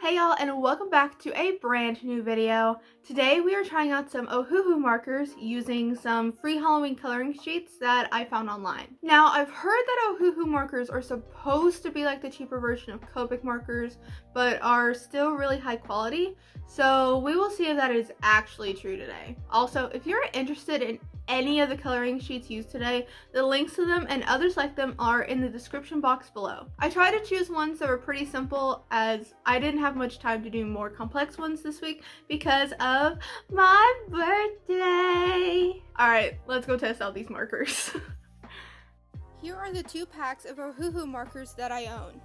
Hey y'all, and welcome back to a brand new video. Today we are trying out some Ohuhu markers using some free Halloween coloring sheets that I found online. Now, I've heard that Ohuhu markers are supposed to be like the cheaper version of Copic markers, but are still really high quality. So we will see if that is actually true today. Also, if you're interested in any of the coloring sheets used today, the links to them and others like them are in the description box below. I tried to choose ones that were pretty simple as I didn't have much time to do more complex ones this week because of my birthday. Alright, let's go test out these markers. Here are the 2 packs of Ohuhu markers that I own.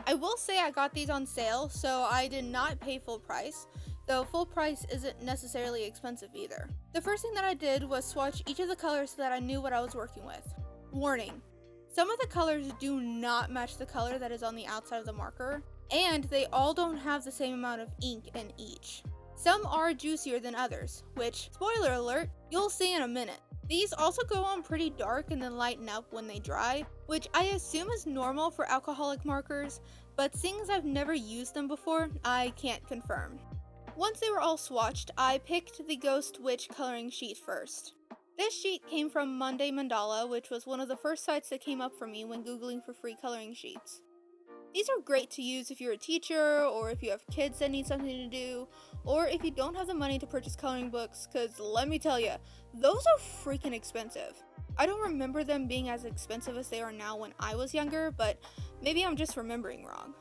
I will say I got these on sale, so I did not pay full price, though full price isn't necessarily expensive either. The first thing that I did was swatch each of the colors so that I knew what I was working with. Warning: some of the colors do not match the color that is on the outside of the marker, and they all don't have the same amount of ink in each. Some are juicier than others, which, spoiler alert, you'll see in a minute. These also go on pretty dark and then lighten up when they dry, which I assume is normal for alcoholic markers, but seeing as I've never used them before, I can't confirm. Once they were all swatched, I picked the Ghost Witch coloring sheet first. This sheet came from Monday Mandala, which was one of the first sites that came up for me when googling for free coloring sheets. These are great to use if you're a teacher, or if you have kids that need something to do, or if you don't have the money to purchase coloring books, cause let me tell ya, those are freaking expensive. I don't remember them being as expensive as they are now when I was younger, but maybe I'm just remembering wrong.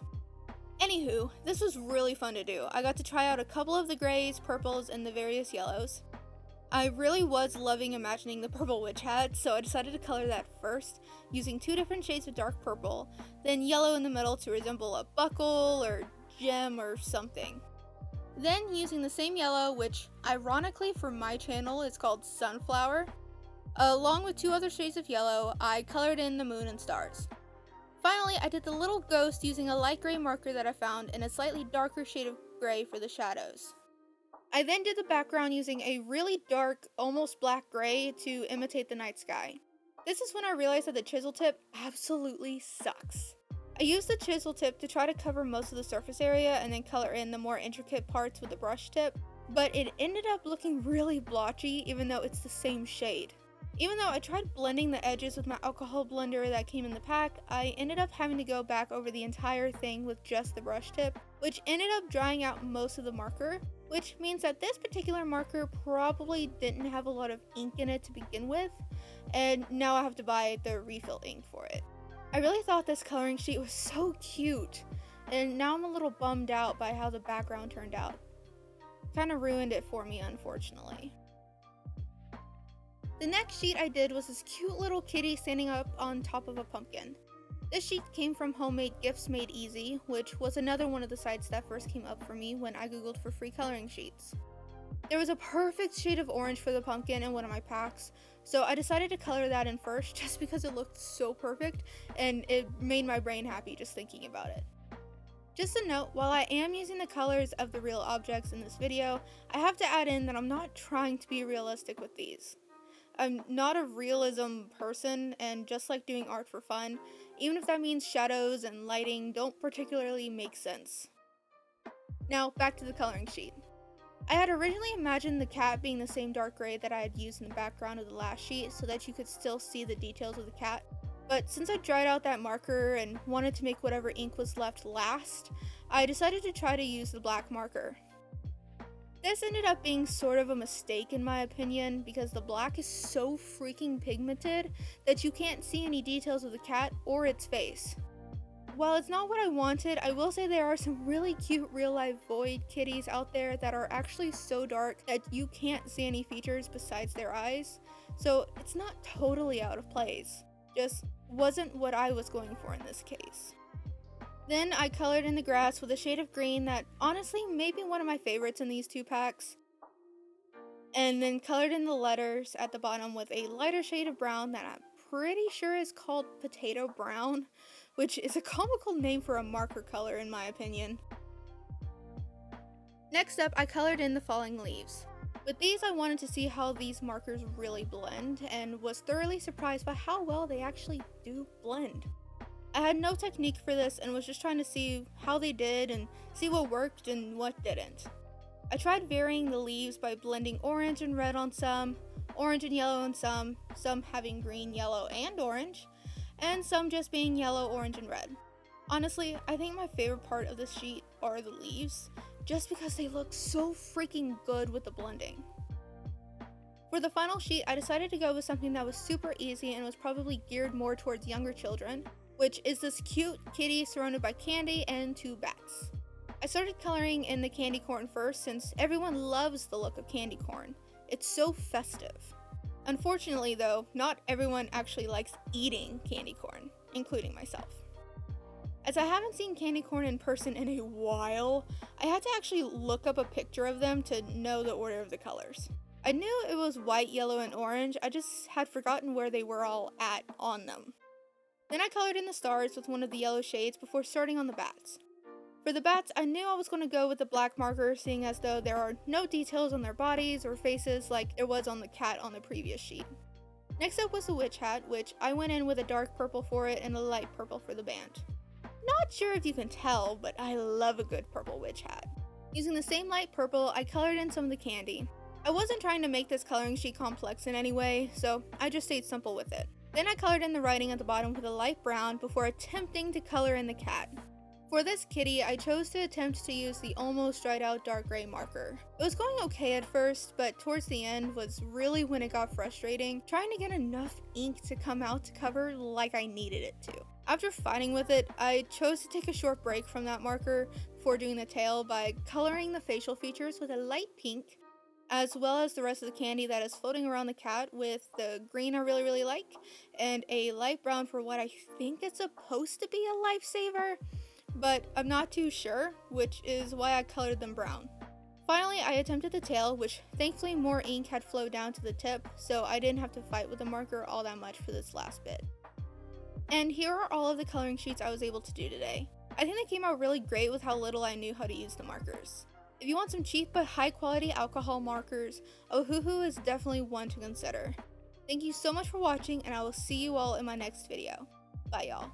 Anywho, this was really fun to do. I got to try out a couple of the grays, purples, and the various yellows. I really was loving imagining the purple witch hat, so I decided to color that first, using 2 different shades of dark purple, then yellow in the middle to resemble a buckle or gem or something. Then using the same yellow, which ironically for my channel is called Sunflower, along with 2 other shades of yellow, I colored in the moon and stars. Finally, I did the little ghost using a light gray marker that I found in a slightly darker shade of gray for the shadows. I then did the background using a really dark, almost black gray to imitate the night sky. This is when I realized that the chisel tip absolutely sucks. I used the chisel tip to try to cover most of the surface area and then color in the more intricate parts with the brush tip, but it ended up looking really blotchy even though it's the same shade. Even though I tried blending the edges with my alcohol blender that came in the pack, I ended up having to go back over the entire thing with just the brush tip, which ended up drying out most of the marker, which means that this particular marker probably didn't have a lot of ink in it to begin with, and now I have to buy the refill ink for it. I really thought this coloring sheet was so cute, and now I'm a little bummed out by how the background turned out. Kinda ruined it for me, unfortunately. The next sheet I did was this cute little kitty standing up on top of a pumpkin. This sheet came from Homemade Gifts Made Easy, which was another one of the sites that first came up for me when I googled for free coloring sheets. There was a perfect shade of orange for the pumpkin in one of my packs, so I decided to color that in first just because it looked so perfect and it made my brain happy just thinking about it. Just a note, while I am using the colors of the real objects in this video, I have to add in that I'm not trying to be realistic with these. I'm not a realism person and just like doing art for fun, even if that means shadows and lighting don't particularly make sense. Now, back to the coloring sheet. I had originally imagined the cat being the same dark gray that I had used in the background of the last sheet so that you could still see the details of the cat, but since I dried out that marker and wanted to make whatever ink was left last, I decided to try to use the black marker. This ended up being sort of a mistake in my opinion because the black is so freaking pigmented that you can't see any details of the cat or its face. While it's not what I wanted, I will say there are some really cute real-life void kitties out there that are actually so dark that you can't see any features besides their eyes, so it's not totally out of place. Just wasn't what I was going for in this case. Then I colored in the grass with a shade of green that honestly may be one of my favorites in these 2 packs. And then colored in the letters at the bottom with a lighter shade of brown that I'm pretty sure is called potato brown, which is a comical name for a marker color in my opinion. Next up, I colored in the falling leaves. With these, I wanted to see how these markers really blend and was thoroughly surprised by how well they actually do blend. I had no technique for this and was just trying to see how they did and see what worked and what didn't. I tried varying the leaves by blending orange and red on some, orange and yellow on some having green, yellow, and orange, and some just being yellow, orange, and red. Honestly, I think my favorite part of this sheet are the leaves, just because they look so freaking good with the blending. For the final sheet, I decided to go with something that was super easy and was probably geared more towards younger children, which is this cute kitty surrounded by candy and 2 bats. I started coloring in the candy corn first since everyone loves the look of candy corn. It's so festive. Unfortunately though, not everyone actually likes eating candy corn, including myself. As I haven't seen candy corn in person in a while, I had to actually look up a picture of them to know the order of the colors. I knew it was white, yellow, and orange, I just had forgotten where they were all at on them. Then I colored in the stars with one of the yellow shades before starting on the bats. For the bats, I knew I was going to go with the black marker, seeing as though there are no details on their bodies or faces like there was on the cat on the previous sheet. Next up was the witch hat, which I went in with a dark purple for it and a light purple for the band. Not sure if you can tell, but I love a good purple witch hat. Using the same light purple, I colored in some of the candy. I wasn't trying to make this coloring sheet complex in any way, so I just stayed simple with it. Then I colored in the writing at the bottom with a light brown before attempting to color in the cat. For this kitty, I chose to attempt to use the almost dried out dark gray marker. It was going okay at first, but towards the end was really when it got frustrating, trying to get enough ink to come out to cover like I needed it to. After fighting with it, I chose to take a short break from that marker before doing the tail by coloring the facial features with a light pink, as well as the rest of the candy that is floating around the cat with the green I really like, and a light brown for what I think is supposed to be a lifesaver, but I'm not too sure, which is why I colored them brown. Finally, I attempted the tail, which thankfully more ink had flowed down to the tip, so I didn't have to fight with the marker all that much for this last bit. And here are all of the coloring sheets I was able to do today. I think they came out really great with how little I knew how to use the markers. If you want some cheap but high quality alcohol markers, Ohuhu is definitely one to consider. Thank you so much for watching, and I will see you all in my next video. Bye y'all.